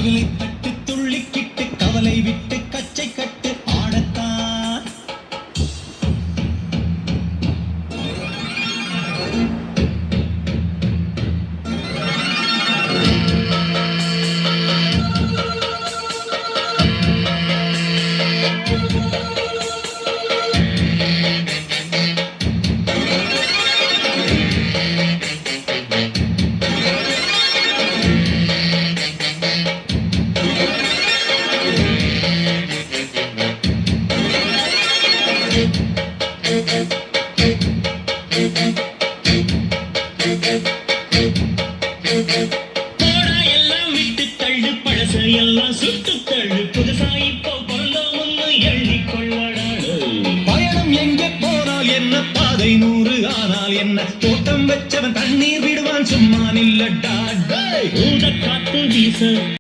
கவிலை தட்டு துள்ளிக்கிட்டு கவலை விட்டு கச்சை கட்டு ஆடத்தான். போடா எல்லாம் விட்டு தள்ளு பழச எல்லாம் சுட்டு தள்ளு புதுசா இப்போ பொருளோம்னு எள்ளி கொள்ளடாடு. பயணம் எங்கே போனால் என்ன பாதை 100 ஆனால் என்ன தோட்டம் வச்சவன் தண்ணீர் விடுவான் சும்மா நில்லடா. ஊத காத்து வீச